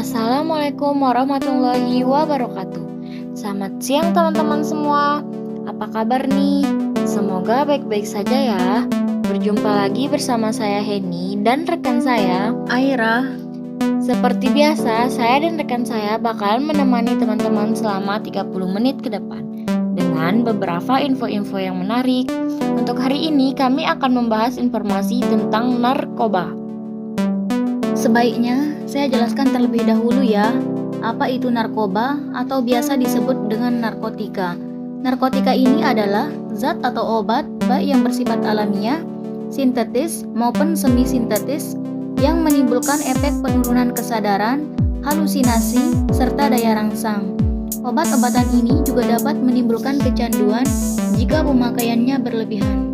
Assalamualaikum warahmatullahi wabarakatuh. Selamat siang teman-teman semua. Apa kabar nih? Semoga baik-baik saja ya. Berjumpa lagi bersama saya Heni dan rekan saya Aira. Seperti biasa, saya dan rekan saya bakal menemani teman-teman selama 30 menit ke depan dengan beberapa info-info yang menarik. Untuk hari ini kami akan membahas informasi tentang narkoba. Sebaiknya saya jelaskan terlebih dahulu ya, apa itu narkoba atau biasa disebut dengan narkotika. Narkotika ini adalah zat atau obat baik yang bersifat alamiah, sintetis maupun semi-sintetis yang menimbulkan efek penurunan kesadaran, halusinasi, serta daya rangsang. Obat-obatan ini juga dapat menimbulkan kecanduan jika pemakaiannya berlebihan.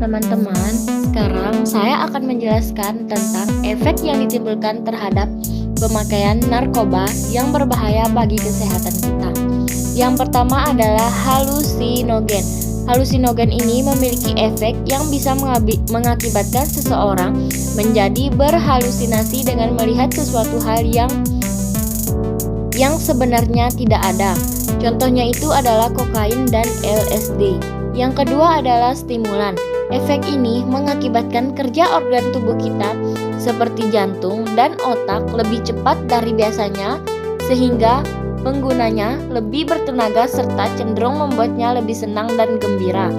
Teman-teman, sekarang saya akan menjelaskan tentang efek yang ditimbulkan terhadap pemakaian narkoba yang berbahaya bagi kesehatan kita. Yang pertama adalah halusinogen. Halusinogen ini memiliki efek yang bisa mengakibatkan seseorang menjadi berhalusinasi dengan melihat sesuatu hal yang sebenarnya tidak ada. Contohnya itu adalah kokain dan LSD. Yang kedua adalah stimulan. Efek ini mengakibatkan kerja organ tubuh kita seperti jantung dan otak lebih cepat dari biasanya sehingga penggunanya lebih bertenaga serta cenderung membuatnya lebih senang dan gembira.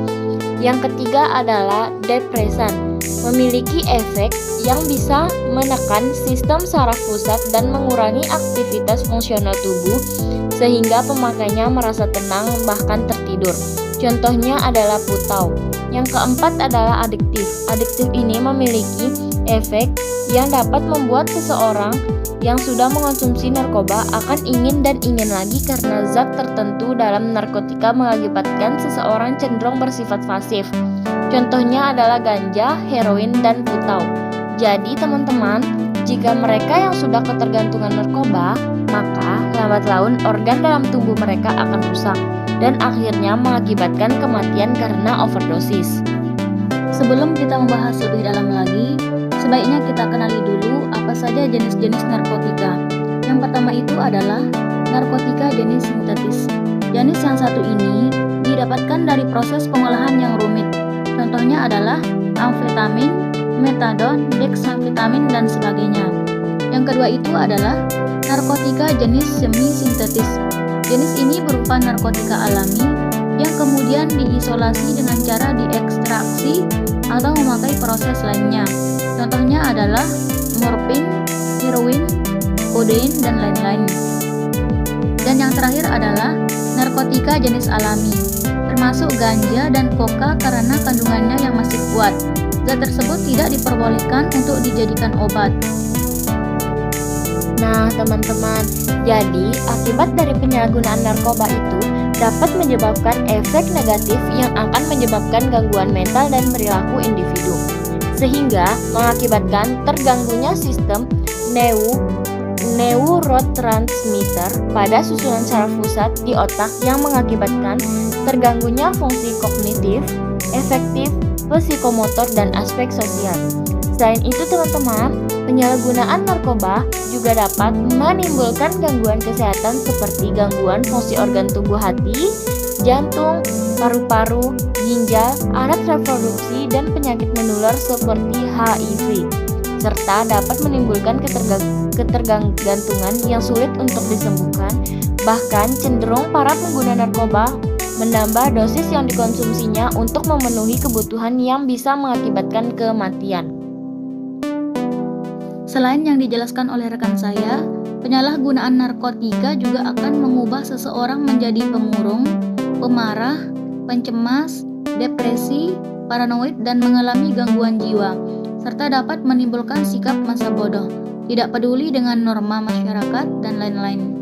Yang ketiga adalah depresan. Memiliki efek yang bisa menekan sistem saraf pusat dan mengurangi aktivitas fungsional tubuh sehingga pemakainya merasa tenang bahkan tertidur. Contohnya adalah putau. Yang keempat adalah adiktif. Adiktif ini memiliki efek yang dapat membuat seseorang yang sudah mengonsumsi narkoba akan ingin dan ingin lagi karena zat tertentu dalam narkotika mengakibatkan seseorang cenderung bersifat pasif. Contohnya adalah ganja, heroin, dan putau. Jadi teman-teman, jika mereka yang sudah ketergantungan narkoba, maka lambat laun organ dalam tubuh mereka akan rusak dan akhirnya mengakibatkan kematian karena overdosis. Sebelum kita membahas lebih dalam lagi, sebaiknya kita kenali dulu apa saja jenis-jenis narkotika. Yang pertama itu adalah narkotika jenis sintetis. Jenis yang satu ini didapatkan dari proses pengolahan yang rumit. Contohnya adalah amfetamin, metadon, dexamfetamin, dan sebagainya. Yang kedua itu adalah narkotika jenis semi-sintetis. Jenis ini berupa narkotika alami yang kemudian diisolasi dengan cara diekstraksi atau memakai proses lainnya. Contohnya adalah morfin, heroin, kodein, dan lain-lain. Dan yang terakhir adalah narkotika jenis alami, termasuk ganja dan koka karena kandungannya yang masih kuat. Zat tersebut tidak diperbolehkan untuk dijadikan obat. Nah teman-teman, jadi akibat dari penyalahgunaan narkoba itu dapat menyebabkan efek negatif yang akan menyebabkan gangguan mental dan perilaku individu, sehingga mengakibatkan terganggunya sistem neurotransmitter pada susunan saraf pusat di otak yang mengakibatkan terganggunya fungsi kognitif, efektif, psikomotor, dan aspek sosial. Selain itu teman-teman, penyalahgunaan narkoba juga dapat menimbulkan gangguan kesehatan seperti gangguan fungsi organ tubuh hati, jantung, paru-paru, ginjal, alat reproduksi, dan penyakit menular seperti HIV, serta dapat menimbulkan ketergantungan yang sulit untuk disembuhkan. Bahkan cenderung para pengguna narkoba menambah dosis yang dikonsumsinya untuk memenuhi kebutuhan yang bisa mengakibatkan kematian. Selain yang dijelaskan oleh rekan saya, penyalahgunaan narkotika juga akan mengubah seseorang menjadi pemurung, pemarah, pencemas, depresi, paranoid, dan mengalami gangguan jiwa, serta dapat menimbulkan sikap masa bodoh, tidak peduli dengan norma masyarakat, dan lain-lain.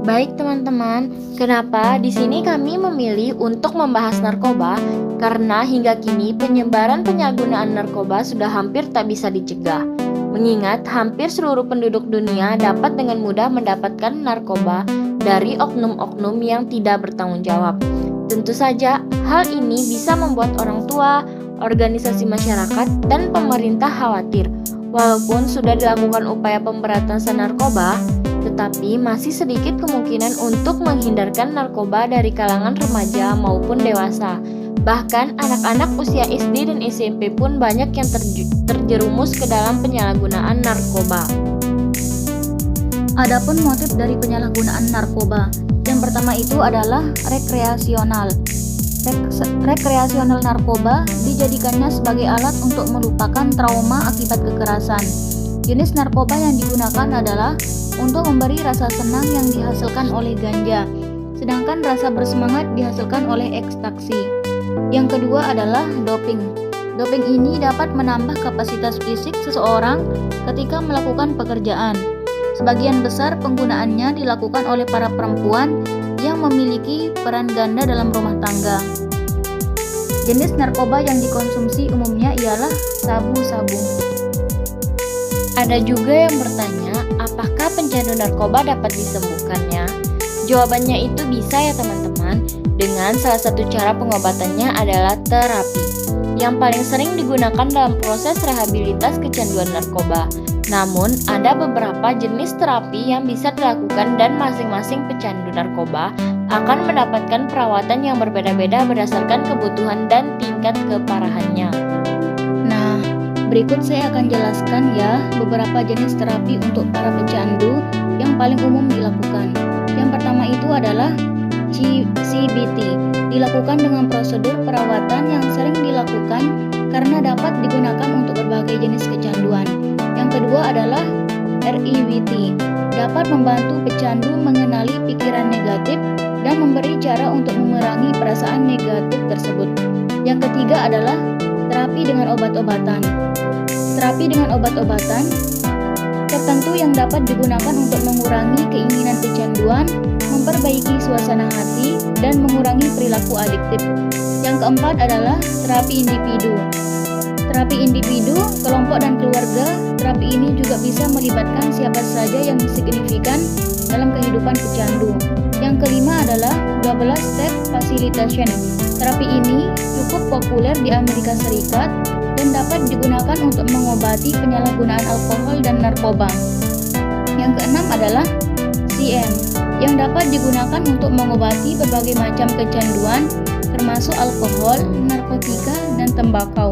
Baik teman-teman, kenapa di sini kami memilih untuk membahas narkoba? Karena hingga kini penyebaran penyalahgunaan narkoba sudah hampir tak bisa dicegah. Mengingat hampir seluruh penduduk dunia dapat dengan mudah mendapatkan narkoba dari oknum-oknum yang tidak bertanggung jawab. Tentu saja, hal ini bisa membuat orang tua, organisasi masyarakat, dan pemerintah khawatir. Walaupun sudah dilakukan upaya pemberantasan narkoba, tetapi masih sedikit kemungkinan untuk menghindarkan narkoba dari kalangan remaja maupun dewasa. Bahkan anak-anak usia SD dan SMP pun banyak yang terjerumus ke dalam penyalahgunaan narkoba. Adapun motif dari penyalahgunaan narkoba, yang pertama itu adalah rekreasional. Rekreasional narkoba dijadikannya sebagai alat untuk melupakan trauma akibat kekerasan. Jenis narkoba yang digunakan adalah untuk memberi rasa senang yang dihasilkan oleh ganja, sedangkan rasa bersemangat dihasilkan oleh ekstasi. Yang kedua adalah doping. Doping ini dapat menambah kapasitas fisik seseorang ketika melakukan pekerjaan. Sebagian besar penggunaannya dilakukan oleh para perempuan yang memiliki peran ganda dalam rumah tangga. Jenis narkoba yang dikonsumsi umumnya ialah sabu-sabu. Ada juga yang bertanya, apakah pencandu narkoba dapat disembuhkannya? Jawabannya itu bisa ya teman-teman, dengan salah satu cara pengobatannya adalah terapi, yang paling sering digunakan dalam proses rehabilitas kecanduan narkoba. Namun, ada beberapa jenis terapi yang bisa dilakukan dan masing-masing pecandu narkoba akan mendapatkan perawatan yang berbeda-beda berdasarkan kebutuhan dan tingkat keparahannya. Nah, berikut saya akan jelaskan ya beberapa jenis terapi untuk para pecandu yang paling umum dilakukan. Yang pertama itu adalah CBT, dilakukan dengan prosedur perawatan yang sering dilakukan karena dapat digunakan untuk berbagai jenis kecanduan. Yang kedua adalah REBT, dapat membantu pecandu mengenali pikiran negatif dan memberi cara untuk mengurangi perasaan negatif tersebut. Yang ketiga adalah terapi dengan obat-obatan. Terapi dengan obat-obatan tertentu yang dapat digunakan untuk mengurangi keinginan kecanduan, memperbaiki suasana hati, dan mengurangi perilaku adiktif. Yang keempat adalah terapi individu. Terapi individu, kelompok, dan keluarga. Terapi ini juga bisa melibatkan siapa saja yang signifikan dalam kehidupan pecandu. Yang kelima adalah 12 step facilitation. Terapi ini cukup populer di Amerika Serikat dan dapat digunakan untuk mengobati penyalahgunaan alkohol dan narkoba. Yang keenam adalah CM, yang dapat digunakan untuk mengobati berbagai macam kecanduan termasuk alkohol, narkotika, dan tembakau.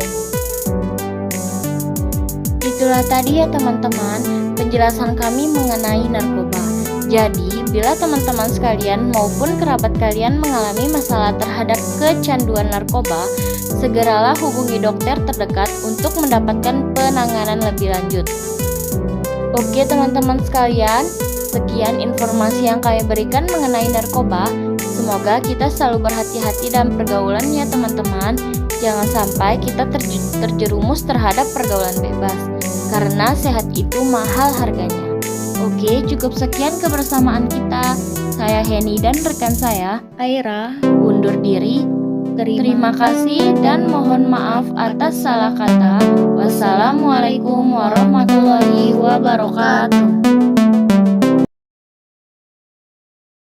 Itulah tadi ya teman-teman penjelasan kami mengenai narkoba. Jadi, bila teman-teman sekalian maupun kerabat kalian mengalami masalah terhadap kecanduan narkoba, segeralah hubungi dokter terdekat untuk mendapatkan penanganan lebih lanjut. Oke teman-teman sekalian, sekian informasi yang kami berikan mengenai narkoba. Semoga kita selalu berhati-hati dalam pergaulan ya teman-teman. Jangan sampai kita terjerumus terhadap pergaulan bebas, karena sehat itu mahal harganya. Oke, cukup sekian kebersamaan kita. Saya Heni dan rekan saya, Aira, undur diri. Terima kasih dan mohon maaf atas salah kata. Wassalamualaikum warahmatullahi wabarakatuh.